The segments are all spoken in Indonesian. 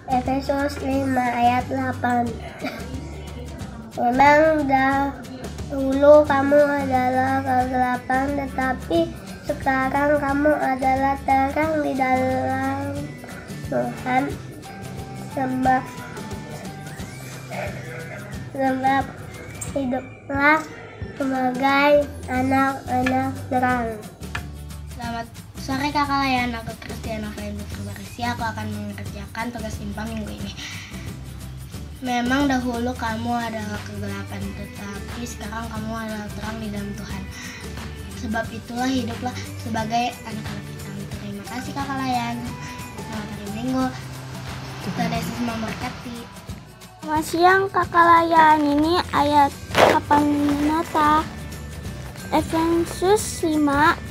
Efesus 5 ayat 8. Memang dahulu kamu adalah kegelapan, tetapi sekarang kamu adalah terang di dalam Tuhan. Sebab hiduplah sebagai anak-anak terang. Selamat sore kakak layan, aku Kristiana Faidu Berisi. Aku akan mengerjakan tugas IPA minggu ini. Memang dahulu kamu adalah kegelapan, tetapi sekarang kamu adalah terang di dalam Tuhan. Sebab itulah hiduplah sebagai anak-anak terang. Terima kasih kakak layan. Selamat hari Minggu. Tuhan Yesus memberkati. Selamat siang kakak layan, ini ayat kapan nata Efesus 5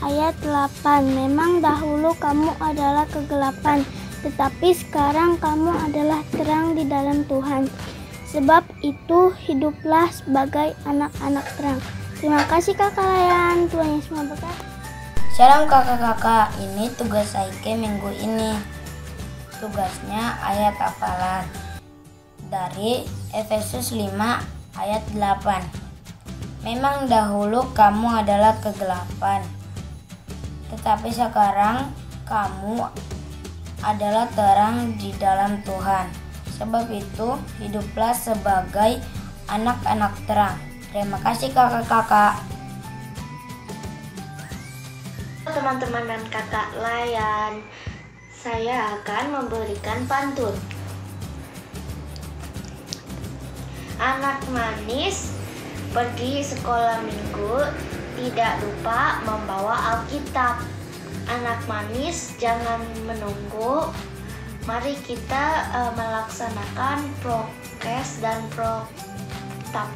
ayat 8. Memang dahulu kamu adalah kegelapan, tetapi sekarang kamu adalah terang di dalam Tuhan. Sebab itu hiduplah sebagai anak-anak terang. Terima kasih kakak layan, Tuhan Yesus memberkati. Shalom kakak-kakak, ini tugas Saike minggu ini. Tugasnya ayat hafalan dari Efesus 5 ayat 8. Memang dahulu kamu adalah kegelapan, tetapi sekarang kamu adalah terang di dalam Tuhan. Sebab itu hiduplah sebagai anak-anak terang. Terima kasih kakak-kakak. Teman-teman dan kakak layan, saya akan memberikan pantun. Anak manis pergi sekolah minggu, tidak lupa membawa Alkitab. Anak manis jangan menunggu, mari kita melaksanakan prokes dan protap.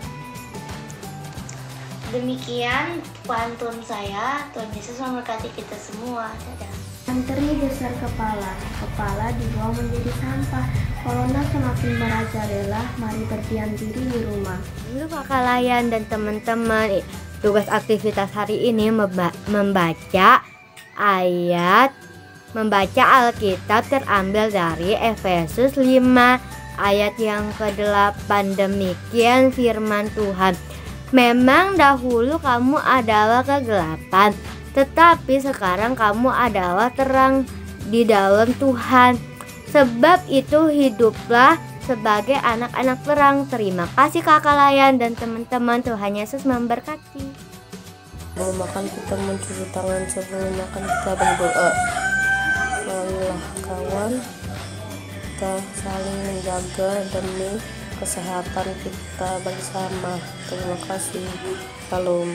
Demikian pantun saya. Tuhan Yesus memberkati kita semua. Dadah. Menteri geser kepala, kepala dibawa menjadi sampah. Corona semakin merajalela, mari berdiam diri di rumah. Dulu kakak layan dan teman-teman, tugas aktivitas hari ini membaca Alkitab terambil dari Efesus 5 ayat yang ke-8. Demikian firman Tuhan. Memang dahulu kamu adalah kegelapan, tetapi sekarang kamu adalah terang di dalam Tuhan. Sebab itu hiduplah sebagai anak-anak terang. Terima kasih kakak layan dan teman-teman. Tuhan Yesus memberkati. Sebelum makan kita mencuci tangan, sebelum makan kita berdoa. Marilah kawan, kita saling menjaga demi kesehatan kita bersama. Terima kasih. Salam.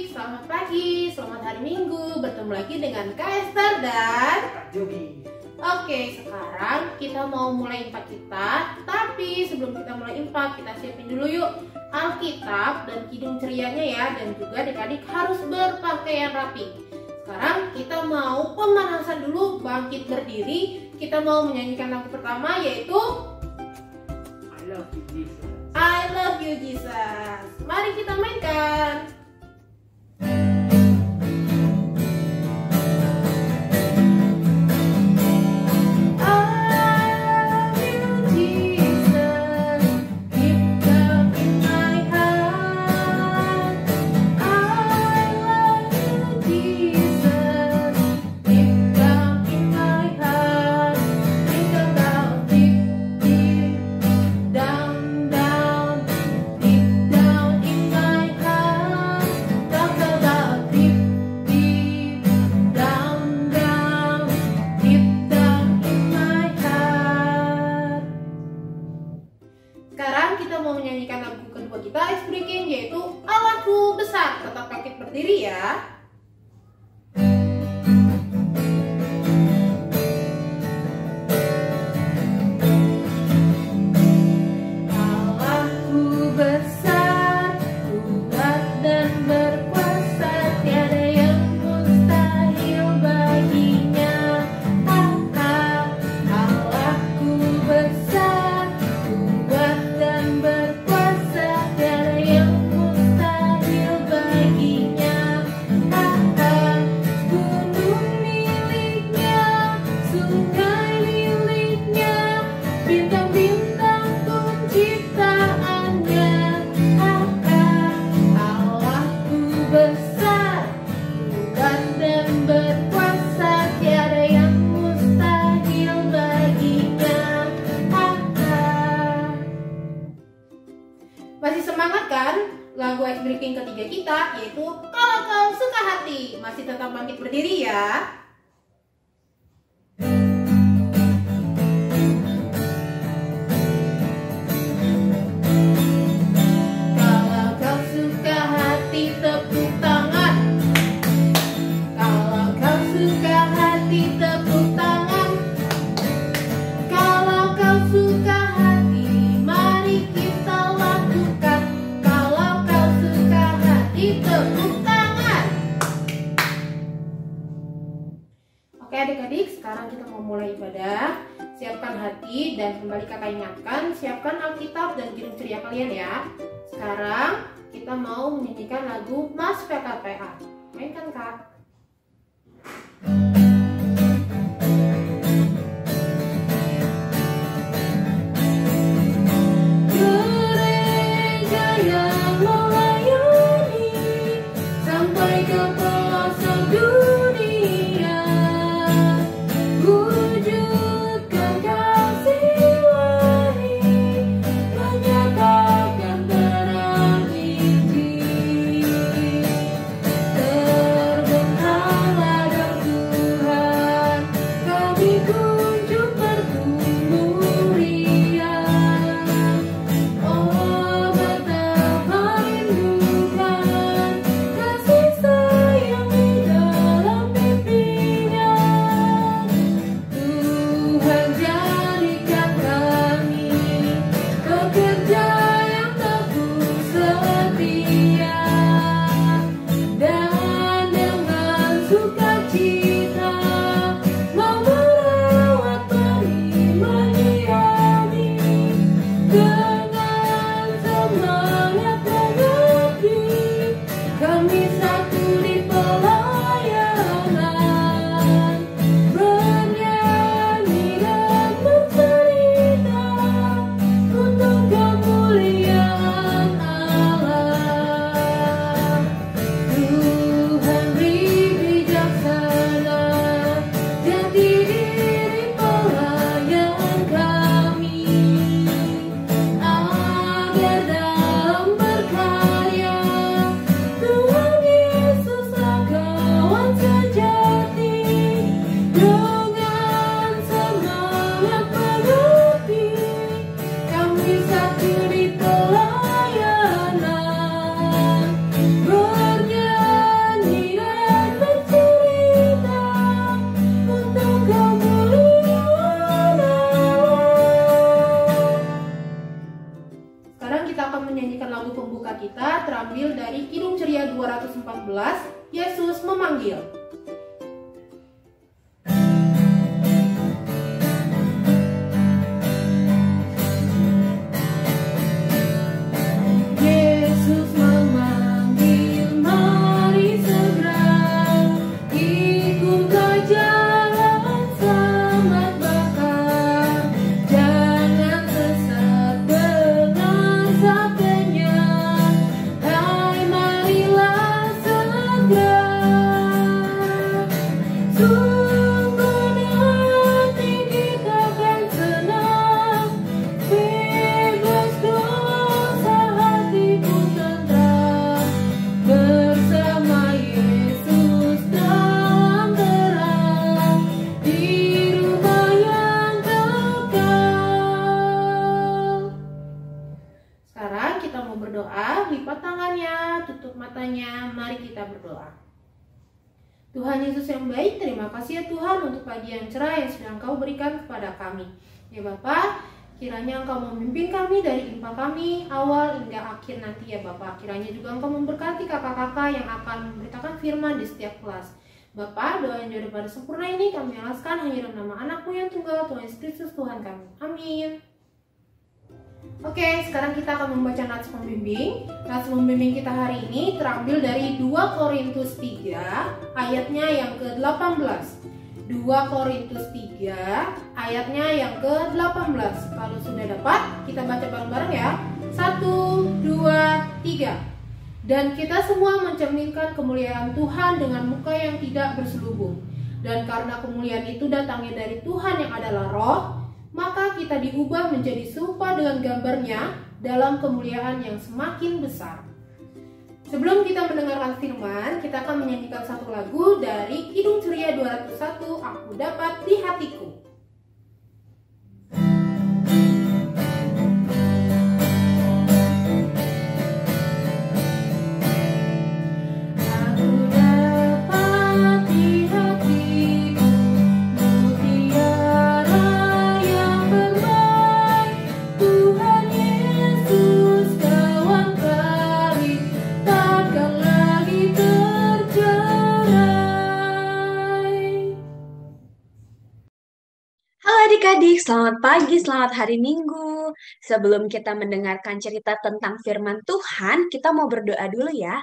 Selamat pagi, selamat hari Minggu. Bertemu lagi dengan Kak Esther dan Kak Jogi. Oke, sekarang kita mau mulai IPA kita. Tapi sebelum kita mulai IPA, kita siapin dulu yuk Alkitab dan kidung cerianya ya. Dan juga adik-adik harus berpakaian rapi. Sekarang kita mau pemanasan dulu, bangkit berdiri. Kita mau menyanyikan lagu pertama yaitu I Love You Jesus. I Love You Jesus. Mari kita mainkan. Berdiri ya. Masih tetap bangkit berdiri ya. Kalau kau suka hati tepuk tangan. Kalau kau suka hati tepuk tangan. Kalau kau suka hati mari kita lakukan. Kalau kau suka hati tepuk tangan. Oke adik-adik, sekarang kita mau mulai ibadah. Siapkan hati dan kembali kakak ingatkan, siapkan Alkitab dan kirim ceria kalian ya. Sekarang kita mau menyanyikan lagu Mas PKPA. Mainkan kak. Gereja yang melayani sampai ke pelosok dunia, wujudkan kasih ilahi, menyatakan terang Injil. Terbentanglah dalam Tuhan, kami kunjung bertumbuh riang. Oh betapa rindukan kasih sayang di dalam pipinya. Tuhan jadikan kami pekerja yang teguh setia, dan dengan sukacita mau merawat benih menyirami, dengan semangat mengabdi kami satu di pelayanan, bernyanyi dan bercerita untuk kemuliaan Allah. Tuhan beri bijaksana jati diri pelayan kami, agar dalam berkarya Tuhan Yesus kawan sejati, dengan semangat mengabdi kami satu di pelayanan, bernyanyi dan bercerita untuk kemuliaan Allah. Sekarang kita akan menyanyikan lagu pembuka kita terambil dari Kidung Ceria 214, Yesus Memanggil. Yesus memanggil, mari segera ikutlah jalan selamat bakar, jangan sesat dengar sabdanya, hai marilah segera. Sungguh di hati kita kan senang, bebas dosa hati pun tentram, bersama Yesus dalam terang, di rumah yang kekal. Sekarang kita mau berdoa, lipat tangannya, tutup matanya, mari kita berdoa. Tuhan Yesus yang baik, terima kasih ya Tuhan untuk pagi yang cerah yang sedang Kau berikan kepada kami. Ya Bapa, kiranya Engkau memimpin kami dari infak kami awal hingga akhir nanti ya Bapa. Kiranya juga Engkau memberkati kakak-kakak yang akan memberitakan firman di setiap kelas. Bapa, doa yang jodoh pada sempurna ini kami alaskan hanya dalam nama Anakmu yang tunggal, Tuhan Yesus Kristus Tuhan kami. Amin. Oke, sekarang kita akan membaca nats pembimbing. Nats pembimbing kita hari ini terambil dari 2 Korintus 3 ayatnya yang ke-18. 2 Korintus 3 ayatnya yang ke-18. Kalau sudah dapat, kita baca bareng-bareng ya. 1, 2, 3. Dan kita semua mencerminkan kemuliaan Tuhan dengan muka yang tidak berselubung. Dan karena kemuliaan itu datangnya dari Tuhan yang adalah Roh, maka kita diubah menjadi serupa dengan gambarnya dalam kemuliaan yang semakin besar. Sebelum kita mendengarkan firman, kita akan menyanyikan satu lagu 201 aku dapat di hatiku. Adik-adik, selamat pagi, selamat hari Minggu. Sebelum kita mendengarkan cerita tentang firman Tuhan, kita mau berdoa dulu ya.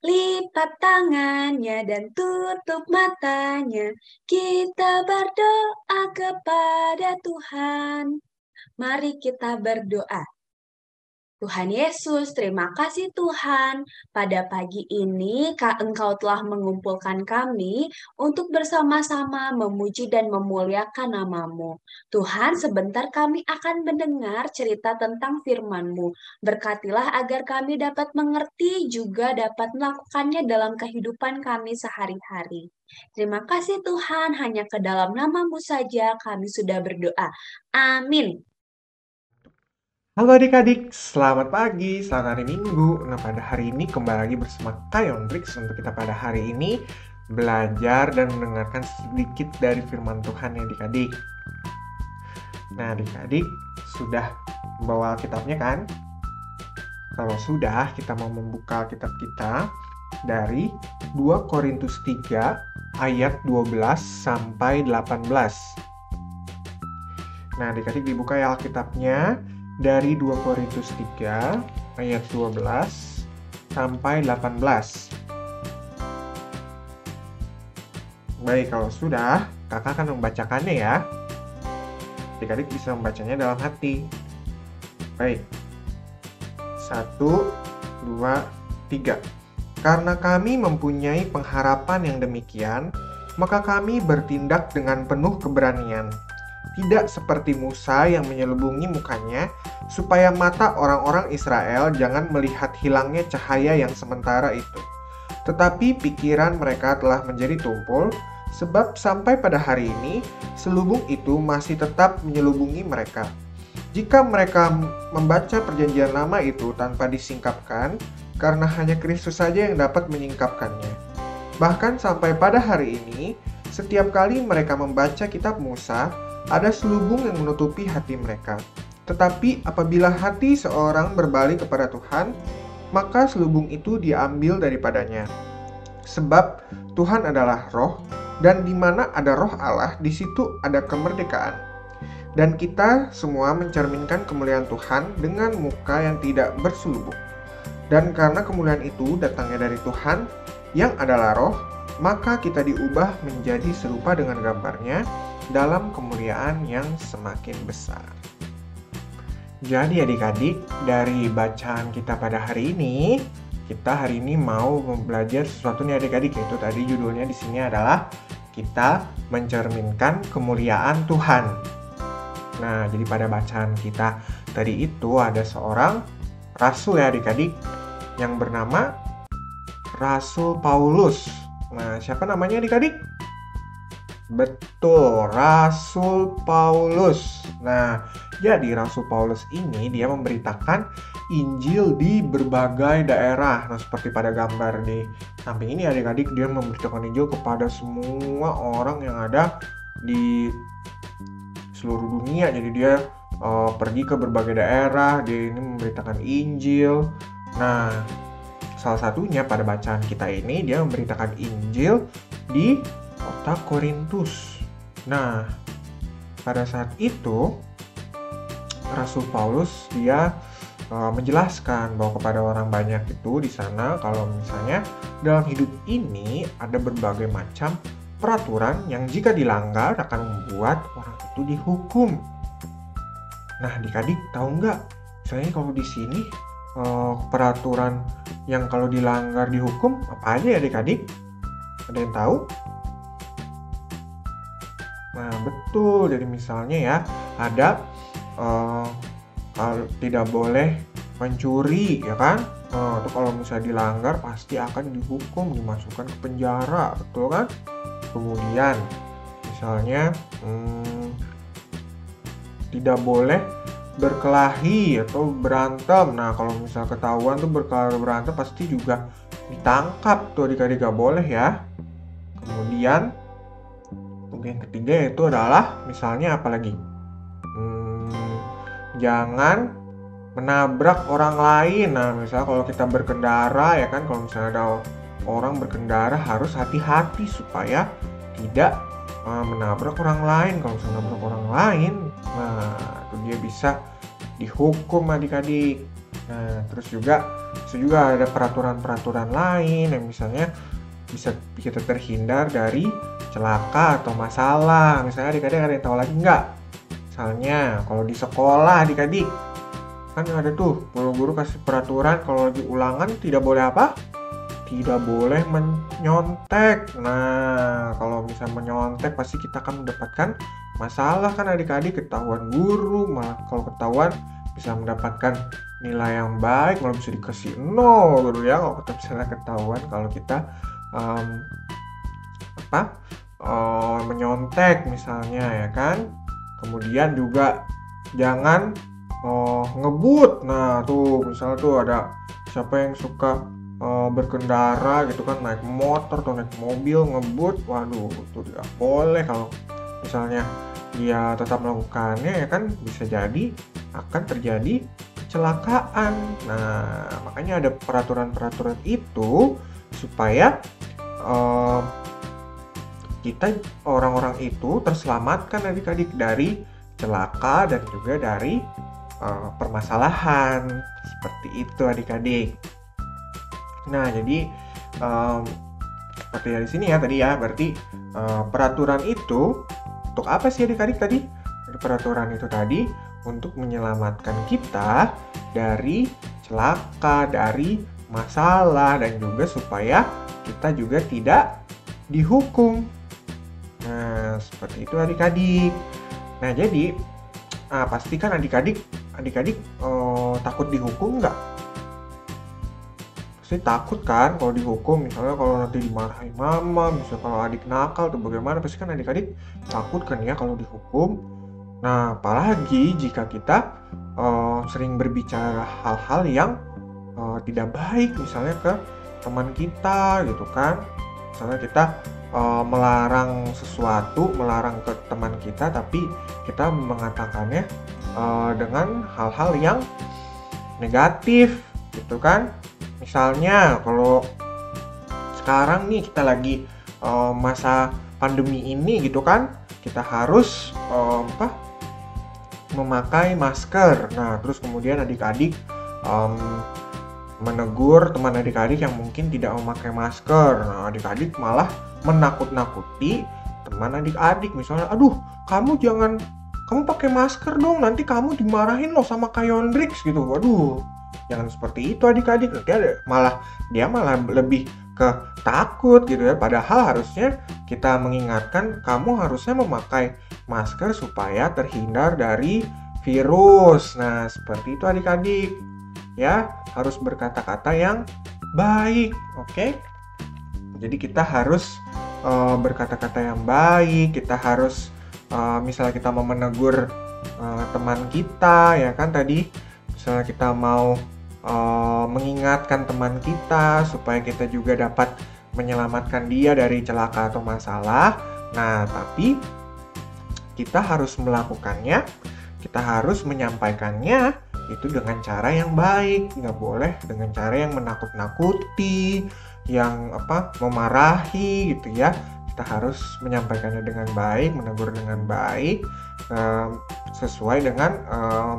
Lipat tangannya dan tutup matanya. Kita berdoa kepada Tuhan. Mari kita berdoa. Tuhan Yesus, terima kasih Tuhan. Pada pagi ini, Engkau telah mengumpulkan kami untuk bersama-sama memuji dan memuliakan nama-Mu. Tuhan, sebentar kami akan mendengar cerita tentang firman-Mu. Berkatilah agar kami dapat mengerti, juga dapat melakukannya dalam kehidupan kami sehari-hari. Terima kasih Tuhan, hanya ke dalam nama-Mu saja kami sudah berdoa. Amin. Halo adik-adik, selamat pagi, selamat hari Minggu. Nah, pada hari ini kembali lagi bersama Kayondrix untuk kita pada hari ini belajar dan mendengarkan sedikit dari firman Tuhan ya adik-adik. Nah, adik-adik sudah membawa Alkitabnya kan? Kalau sudah, kita mau membuka kitab kita dari 2 Korintus 3 ayat 12 sampai 18. Nah, adik-adik dibuka ya Alkitabnya dari 2 Korintus 3 ayat 12 sampai 18. Baik, kalau sudah, kakak akan membacakannya ya. Adik-adik bisa membacanya dalam hati. Baik. 1, 2, 3. Karena kami mempunyai pengharapan yang demikian, maka kami bertindak dengan penuh keberanian. Tidak seperti Musa yang menyelubungi mukanya, supaya mata orang-orang Israel jangan melihat hilangnya cahaya yang sementara itu. Tetapi pikiran mereka telah menjadi tumpul, sebab sampai pada hari ini, selubung itu masih tetap menyelubungi mereka. Jika mereka membaca perjanjian lama itu tanpa disingkapkan, karena hanya Kristus saja yang dapat menyingkapkannya. Bahkan sampai pada hari ini, setiap kali mereka membaca kitab Musa, ada selubung yang menutupi hati mereka. Tetapi apabila hati seorang berbalik kepada Tuhan, maka selubung itu diambil daripadanya. Sebab Tuhan adalah roh, dan di mana ada roh Allah, di situ ada kemerdekaan. Dan kita semua mencerminkan kemuliaan Tuhan dengan muka yang tidak berselubung. Dan karena kemuliaan itu datangnya dari Tuhan, yang adalah roh, maka kita diubah menjadi serupa dengan gambarnya, dalam kemuliaan yang semakin besar. Jadi adik-adik, dari bacaan kita pada hari ini, kita hari ini mau belajar sesuatu nih adik-adik, yaitu tadi judulnya di sini adalah kita mencerminkan kemuliaan Tuhan. Nah, jadi pada bacaan kita tadi itu ada seorang rasul ya adik-adik yang bernama Rasul Paulus. Nah, siapa namanya adik-adik? Betul, Rasul Paulus. Nah, jadi Rasul Paulus ini dia memberitakan Injil di berbagai daerah. Nah, seperti pada gambar di samping ini adik-adik, dia memberitakan Injil kepada semua orang yang ada di seluruh dunia. Jadi dia pergi ke berbagai daerah, dia ini memberitakan Injil. Nah, salah satunya pada bacaan kita ini dia memberitakan Injil di kota Korintus. Nah, pada saat itu Rasul Paulus dia menjelaskan bahwa kepada orang banyak itu di sana kalau misalnya dalam hidup ini ada berbagai macam peraturan yang jika dilanggar akan membuat orang itu dihukum. Nah, adik-adik tahu nggak? Misalnya kalau di sini peraturan yang kalau dilanggar dihukum apa aja ya adik-adik? Ada yang tahu? Nah, betul. Jadi misalnya ya, ada kalau tidak boleh mencuri, ya kan? Itu kalau misalnya dilanggar pasti akan dihukum, dimasukkan ke penjara, betul kan? Kemudian misalnya tidak boleh berkelahi atau berantem. Nah, kalau misal ketahuan tuh berkelahi berantem pasti juga ditangkap tuh adik-adik, gak boleh ya. Kemudian untuk yang ketiga yaitu adalah misalnya apalagi jangan menabrak orang lain. Nah, misalnya kalau kita berkendara ya kan, kalau misalnya ada orang berkendara harus hati-hati supaya tidak menabrak orang lain. Kalau misalnya menabrak orang lain, nah itu dia bisa dihukum adik-adik. Nah, terus juga ada peraturan-peraturan lain yang misalnya bisa kita terhindar dari celaka atau masalah. Misalnya adik-adik ada yang tahu lagi nggak? Misalnya kalau di sekolah adik-adik kan ada tuh guru kasih peraturan kalau lagi ulangan tidak boleh apa? Tidak boleh menyontek. Nah, kalau misalnya menyontek pasti kita akan mendapatkan masalah kan adik-adik, ketahuan guru, malah kalau ketahuan bisa mendapatkan nilai yang baik, malah bisa dikasih 0 gitu ya kalau kita misalnya ketahuan kalau kita menyontek misalnya ya kan. Kemudian juga jangan ngebut. Nah tuh misalnya tuh ada siapa yang suka berkendara gitu kan, naik motor atau naik mobil ngebut, waduh itu tidak boleh. Kalau misalnya dia tetap melakukannya ya kan bisa jadi akan terjadi kecelakaan. Nah makanya ada peraturan-peraturan itu supaya kita orang-orang itu terselamatkan adik-adik dari celaka dan juga dari permasalahan seperti itu adik-adik. Nah jadi seperti dari sini ya tadi ya, berarti peraturan itu untuk apa sih adik-adik tadi? Peraturan itu tadi untuk menyelamatkan kita dari celaka, dari masalah, dan juga supaya kita juga tidak dihukum. Nah seperti itu adik-adik. Nah jadi pastikan adik-adik takut dihukum nggak? Pasti takut kan kalau dihukum, misalnya kalau nanti dimarahin mama, misalnya kalau adik nakal atau bagaimana, pasti kan adik-adik takut kan ya kalau dihukum. Nah apalagi jika kita sering berbicara hal-hal yang tidak baik misalnya ke teman kita gitu kan. Misalnya kita melarang sesuatu, melarang ke teman kita, tapi kita mengatakannya dengan hal-hal yang negatif gitu kan. Misalnya kalau sekarang nih kita lagi masa pandemi ini gitu kan, kita harus memakai masker. Nah terus kemudian adik-adik menegur teman adik-adik yang mungkin tidak memakai masker. Nah adik-adik malah menakut-nakuti teman adik-adik, misalnya aduh kamu pakai masker dong, nanti kamu dimarahin loh sama Kak Yondrix gitu. Waduh jangan seperti itu adik-adik, nanti dia malah lebih ke takut gitu ya. Padahal harusnya kita mengingatkan kamu harusnya memakai masker supaya terhindar dari virus. Nah seperti itu adik-adik ya, harus berkata-kata yang baik. Oke? Jadi kita harus berkata-kata yang baik. Kita harus misalnya kita mau menegur teman kita ya kan tadi, misalnya kita mau mengingatkan teman kita supaya kita juga dapat menyelamatkan dia dari celaka atau masalah. Nah tapi kita harus melakukannya, kita harus menyampaikannya itu dengan cara yang baik, nggak boleh dengan cara yang menakut-nakuti, yang memarahi gitu ya. Kita harus menyampaikannya dengan baik, menegur dengan baik, sesuai dengan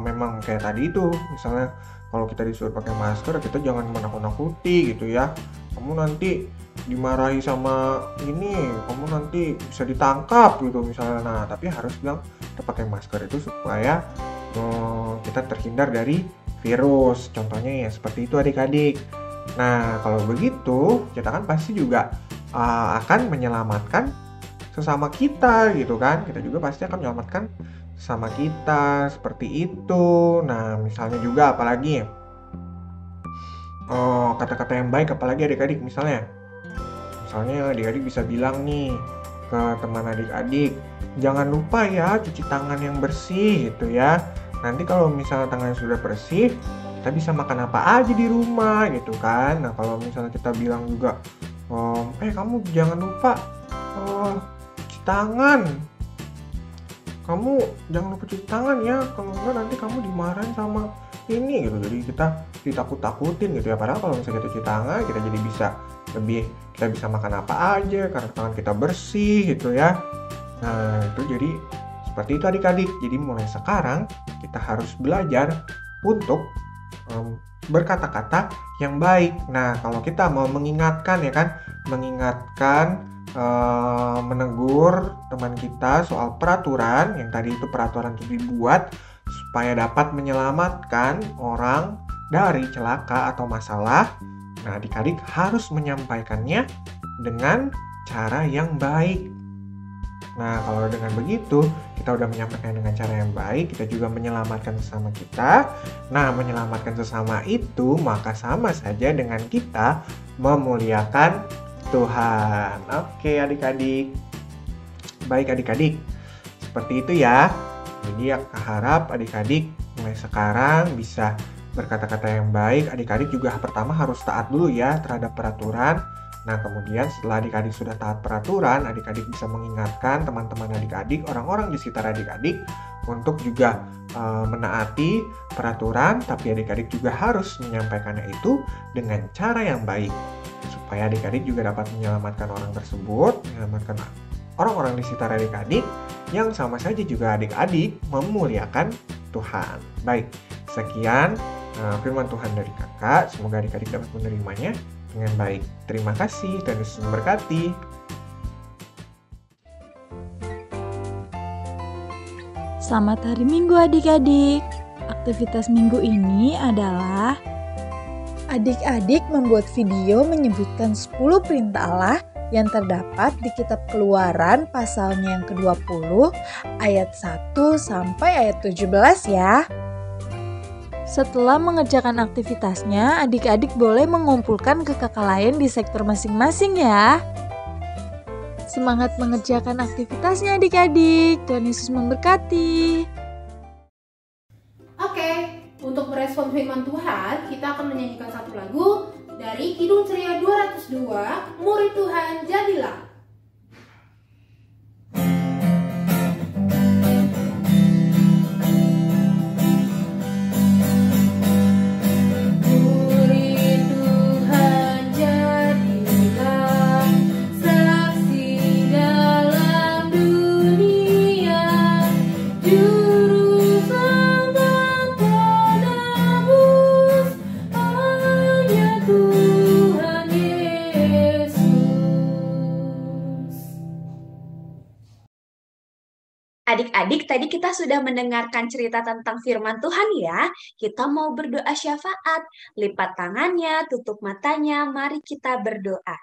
memang kayak tadi itu. Misalnya kalau kita disuruh pakai masker, kita jangan menakut-nakuti gitu ya. Kamu nanti dimarahi sama ini, kamu nanti bisa ditangkap gitu misalnya. Nah tapi harus bilang kita pakai masker itu supaya kita terhindar dari virus. Contohnya ya seperti itu adik-adik. Nah kalau begitu kita kan pasti juga akan menyelamatkan sesama kita gitu kan. Kita juga pasti akan menyelamatkan sesama kita seperti itu. Nah misalnya juga apalagi kata-kata yang baik, apalagi adik-adik misalnya adik-adik bisa bilang nih ke teman adik-adik, jangan lupa ya cuci tangan yang bersih gitu ya. Nanti kalau misalnya tangan sudah bersih, kita bisa makan apa aja di rumah gitu kan. Nah kalau misalnya kita bilang juga, kamu jangan lupa cuci tangan. Kamu jangan lupa cuci tangan ya, kalau enggak nanti kamu dimarahin sama ini gitu. Jadi kita ditakut-takutin gitu ya. Padahal kalau misalnya kita cuci tangan, kita jadi kita bisa makan apa aja karena tangan kita bersih gitu ya. Nah itu jadi seperti itu adik-adik. Jadi mulai sekarang kita harus belajar untuk berkata-kata yang baik. Nah kalau kita mau mengingatkan ya kan, menegur teman kita soal peraturan, yang tadi itu peraturan itu dibuat supaya dapat menyelamatkan orang dari celaka atau masalah. Nah adik-adik harus menyampaikannya dengan cara yang baik. Nah kalau dengan begitu kita udah menyampaikan dengan cara yang baik, kita juga menyelamatkan sesama kita. Nah menyelamatkan sesama itu maka sama saja dengan kita memuliakan Tuhan. Oke adik-adik. Baik adik-adik, seperti itu ya. Jadi aku harap adik-adik mulai sekarang bisa berkata-kata yang baik. Adik-adik juga pertama harus taat dulu ya terhadap peraturan. Nah kemudian setelah adik-adik sudah taat peraturan, adik-adik bisa mengingatkan teman-teman adik-adik, orang-orang di sekitar adik-adik untuk juga menaati peraturan. Tapi adik-adik juga harus menyampaikannya itu dengan cara yang baik, supaya adik-adik juga dapat menyelamatkan orang tersebut, menyelamatkan orang-orang di sekitar adik-adik yang sama saja juga adik-adik memuliakan Tuhan. Baik, sekian firman Tuhan dari kakak. Semoga adik-adik dapat menerimanya dengan baik. Terima kasih, Tuhan Yesus memberkati. Selamat hari Minggu adik-adik. Aktivitas minggu ini adalah adik-adik membuat video menyebutkan 10 perintah Allah yang terdapat di kitab Keluaran pasalnya yang ke-20 ayat 1 sampai ayat 17 ya. Setelah mengerjakan aktivitasnya, adik-adik boleh mengumpulkan ke kakak lain di sektor masing-masing ya. Semangat mengerjakan aktivitasnya adik-adik. Tuhan Yesus memberkati. Oke, untuk merespon firman Tuhan, kita akan menyanyikan satu lagu dari Kidung Ceria 202, Murid Tuhan Jadilah. Adik-adik, tadi kita sudah mendengarkan cerita tentang firman Tuhan ya. Kita mau berdoa syafaat. Lipat tangannya, tutup matanya, mari kita berdoa.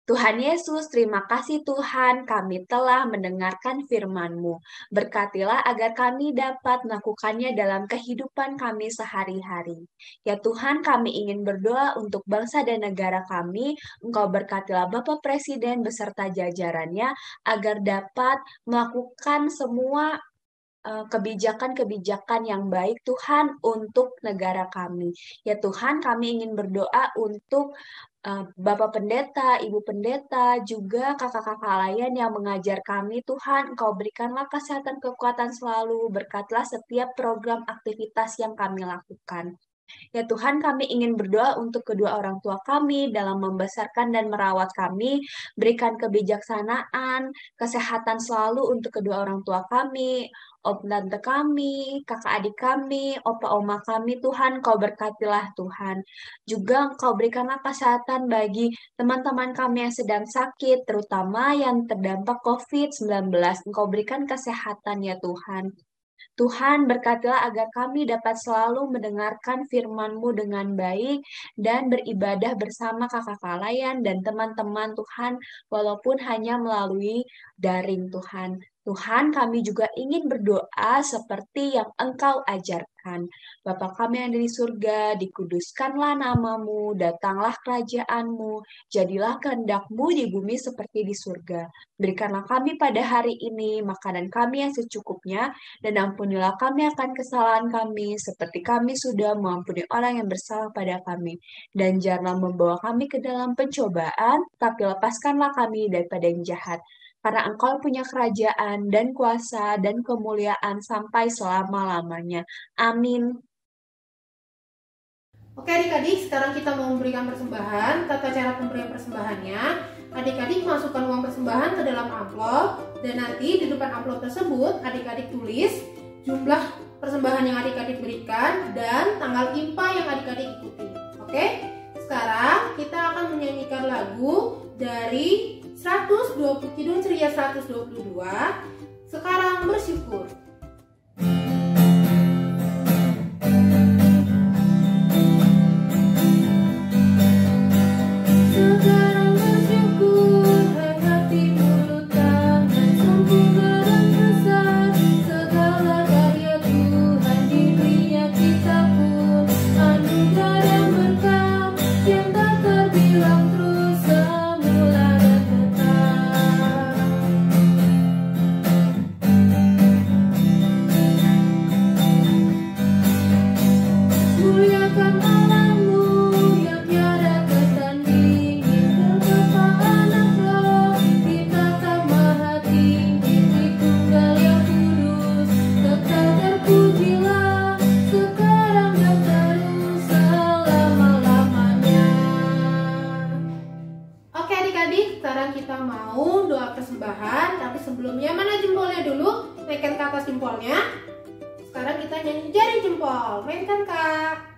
Tuhan Yesus, terima kasih Tuhan, kami telah mendengarkan firman-Mu. Berkatilah agar kami dapat melakukannya dalam kehidupan kami sehari-hari. Ya Tuhan, kami ingin berdoa untuk bangsa dan negara kami. Engkau berkatilah Bapak Presiden beserta jajarannya, agar dapat melakukan semua kebijakan-kebijakan yang baik Tuhan untuk negara kami. Ya Tuhan, kami ingin berdoa untuk Bapak Pendeta, Ibu Pendeta, juga kakak-kakak lain yang mengajar kami. Tuhan, Engkau berikanlah kesehatan, kekuatan selalu, berkatlah setiap program aktivitas yang kami lakukan. Ya Tuhan, kami ingin berdoa untuk kedua orang tua kami dalam membesarkan dan merawat kami. Berikan kebijaksanaan, kesehatan selalu untuk kedua orang tua kami, om tante kami, kakak adik kami, opa oma kami. Tuhan, Kau berkatilah Tuhan. Juga Engkau berikanlah kesehatan bagi teman-teman kami yang sedang sakit, terutama yang terdampak COVID-19. Engkau berikan kesehatan ya Tuhan. Tuhan, berkatilah agar kami dapat selalu mendengarkan firman-Mu dengan baik dan beribadah bersama kakak layan dan teman-teman Tuhan, walaupun hanya melalui daring Tuhan. Tuhan, kami juga ingin berdoa seperti yang Engkau ajarkan. Bapa kami yang ada di surga, dikuduskanlah namamu, datanglah kerajaan-Mu, jadilah kehendak-Mu di bumi seperti di surga. Berikanlah kami pada hari ini makanan kami yang secukupnya, dan ampunilah kami akan kesalahan kami, seperti kami sudah mengampuni orang yang bersalah pada kami. Dan janganlah membawa kami ke dalam pencobaan, tapi lepaskanlah kami daripada yang jahat. Karena Engkau punya kerajaan dan kuasa dan kemuliaan sampai selama-lamanya. Amin. Oke adik-adik, sekarang kita mau memberikan persembahan. Tata cara pemberian persembahannya, adik-adik masukkan uang persembahan ke dalam amplop, dan nanti di depan amplop tersebut adik-adik tulis jumlah persembahan yang adik-adik berikan dan tanggal IMPA yang adik-adik ikuti. Oke, sekarang kita akan menyanyikan lagu dari Kidung Ceria 122, Sekarang Bersyukur. Sekarang bersyukur, hai hati mulut tangan, sempurna dan besar, segala karya Tuhan diberinya kita pun, anugerah dan berkat yang tak terbilang terus semula dan tetap. Muliakan Allahmu yang tiada tertandingi, berkepahanan Roh, ditatap maha tinggi, Tritunggal yang kudus, kekal terpujilah, sekarang dan terus selama-lamanya. Oke adik-adik, sekarang kita mau doa persembahan, tapi sebelumnya mana jempolnya dulu? Naikkan ke atas jempolnya. Sekarang kita nyanyi jari jempol, mainkan Kak.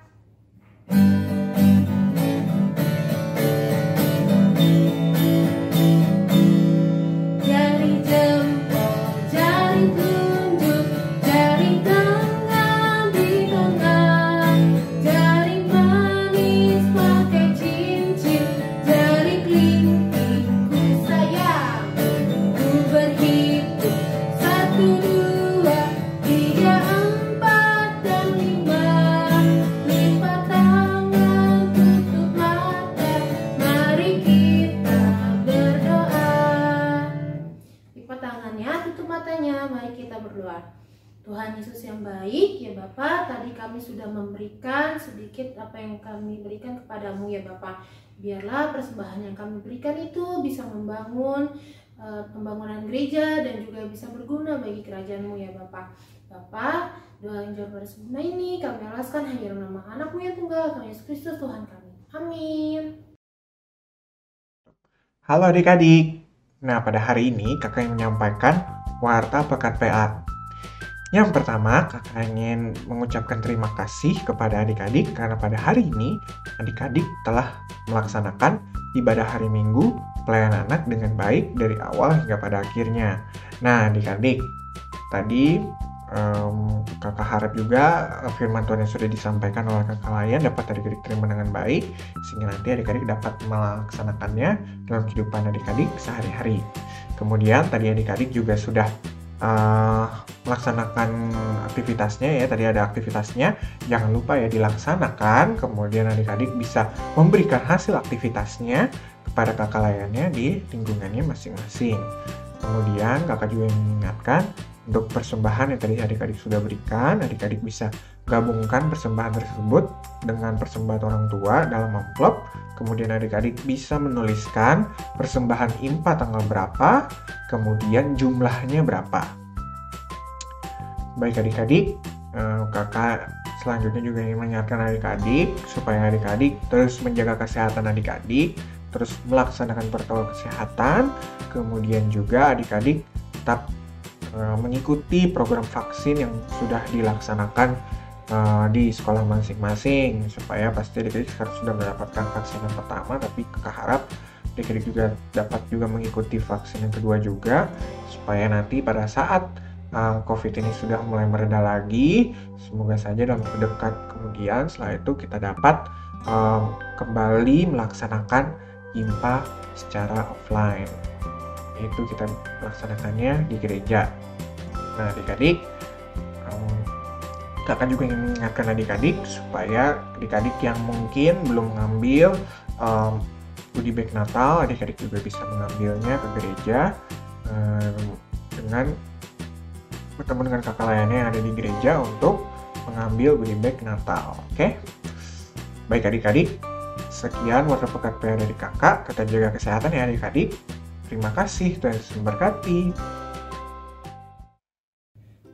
Jari jempol, jari telunjuk, jari tangan di tengah, jari manis pakai cincin, jari kelingking ku sayang, ku berhitung 1, 2, 3, 4, dan 5, lipat tangan, tutup mata, mari kita berdoa. Lipat tangannya, tutup matanya, mari kita berdoa. Tuhan Yesus yang baik, ya Bapa, tadi kami sudah memberikan sedikit apa yang kami berikan kepadamu ya Bapa. Biarlah persembahan yang kami berikan itu bisa membangun pembangunan gereja dan juga bisa berguna bagi kerajaan-Mu ya Bapa. Bapa, doa yang jawab pada semua ini kami alaskan hanya dalam nama Anak-Mu yang tunggal, Tuhan Yesus Kristus Tuhan kami. Amin. Halo adik-adik. Nah, pada hari ini kakak ingin menyampaikan warta pekan PA. Yang pertama, kakak ingin mengucapkan terima kasih kepada adik-adik karena pada hari ini adik-adik telah melaksanakan ibadah hari Minggu pelayanan anak dengan baik dari awal hingga pada akhirnya. Nah, adik-adik, tadi kakak harap juga firman Tuhan yang sudah disampaikan oleh kakak Layan dapat adik-adik terima dengan baik, sehingga nanti adik-adik dapat melaksanakannya dalam kehidupan adik-adik sehari-hari. Kemudian tadi adik-adik juga sudah melaksanakan aktivitasnya ya, tadi ada aktivitasnya, jangan lupa ya dilaksanakan, kemudian adik-adik bisa memberikan hasil aktivitasnya kepada kakak layannya di lingkungannya masing-masing. Kemudian kakak juga mengingatkan untuk persembahan yang tadi adik-adik sudah berikan, adik-adik bisa gabungkan persembahan tersebut dengan persembahan orang tua dalam amplop. Kemudian adik-adik bisa menuliskan persembahan IMPA tanggal berapa, kemudian jumlahnya berapa. Baik adik-adik, kakak selanjutnya juga ingin mengingatkan adik-adik supaya adik-adik terus menjaga kesehatan adik-adik, terus melaksanakan protokol kesehatan, kemudian juga adik-adik tetap mengikuti program vaksin yang sudah dilaksanakan di sekolah masing-masing, supaya pasti adik-adik sekarang sudah mendapatkan vaksin yang pertama, tapi kakak harap adik-adik juga dapat juga mengikuti vaksin yang kedua juga, supaya nanti pada saat COVID ini sudah mulai mereda lagi, semoga saja dalam waktu dekat kemudian setelah itu kita dapat kembali melaksanakan IMPA secara offline. yaitu kita melaksanakannya di gereja. Nah, adik-adik, kakak juga ingin mengingatkan adik-adik supaya adik-adik yang mungkin belum mengambil goodie bag Natal, adik-adik juga bisa mengambilnya ke gereja dengan bertemu dengan kakak layannya yang ada di gereja untuk mengambil goodie bag Natal. Oke? Baik adik-adik, sekian Warta Pekat PA dari kakak. Tetap jaga kesehatan ya adik-adik. Terima kasih, Tuhan Yesus memberkati.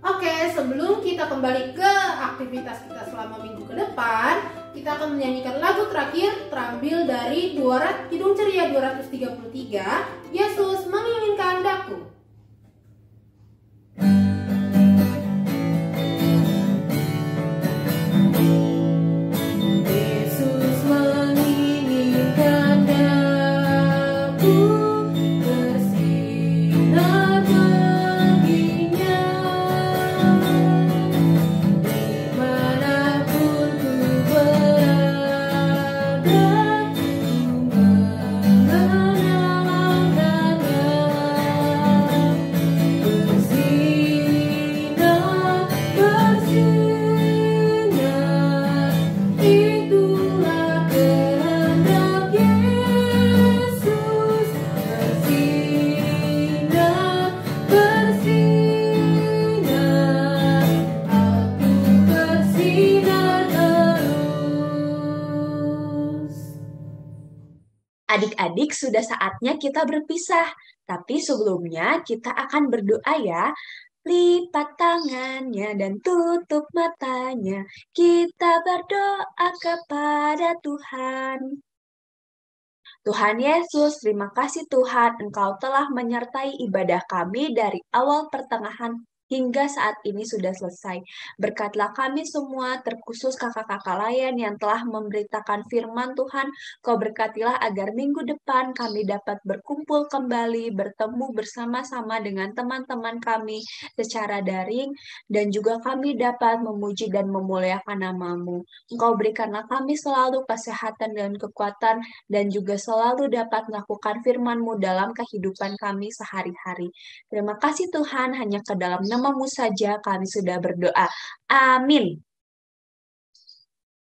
Oke, sebelum kita kembali ke aktivitas kita selama minggu ke depan, kita akan menyanyikan lagu terakhir terambil dari Kidung Ceria 233, Yesus menginginkan daku. Yesus menginginkan daku bersinar baginya. Dimanapun ku berada, ku mengenalkannya. Bersinar, bersinar, itulah kehendak Yesus. Bersinar, bersinar, aku bersinar terus. Adik-adik, sudah saatnya kita berpisah. Tapi sebelumnya kita akan berdoa ya. Lipat tangannya dan tutup matanya. Kita berdoa kepada Tuhan. Tuhan Yesus, terima kasih Tuhan, Engkau telah menyertai ibadah kami dari awal pertengahan hingga saat ini sudah selesai. Berkatlah kami semua, terkhusus kakak-kakak layan yang telah memberitakan firman Tuhan. Kau berkatilah agar minggu depan kami dapat berkumpul kembali, bertemu bersama-sama dengan teman-teman kami secara daring, dan juga kami dapat memuji dan memuliakan nama-Mu. Engkau berikanlah kami selalu kesehatan dan kekuatan, dan juga selalu dapat melakukan firman-Mu dalam kehidupan kami sehari-hari. Terima kasih Tuhan, hanya ke dalam nama-Mu saja kami sudah berdoa. Amin.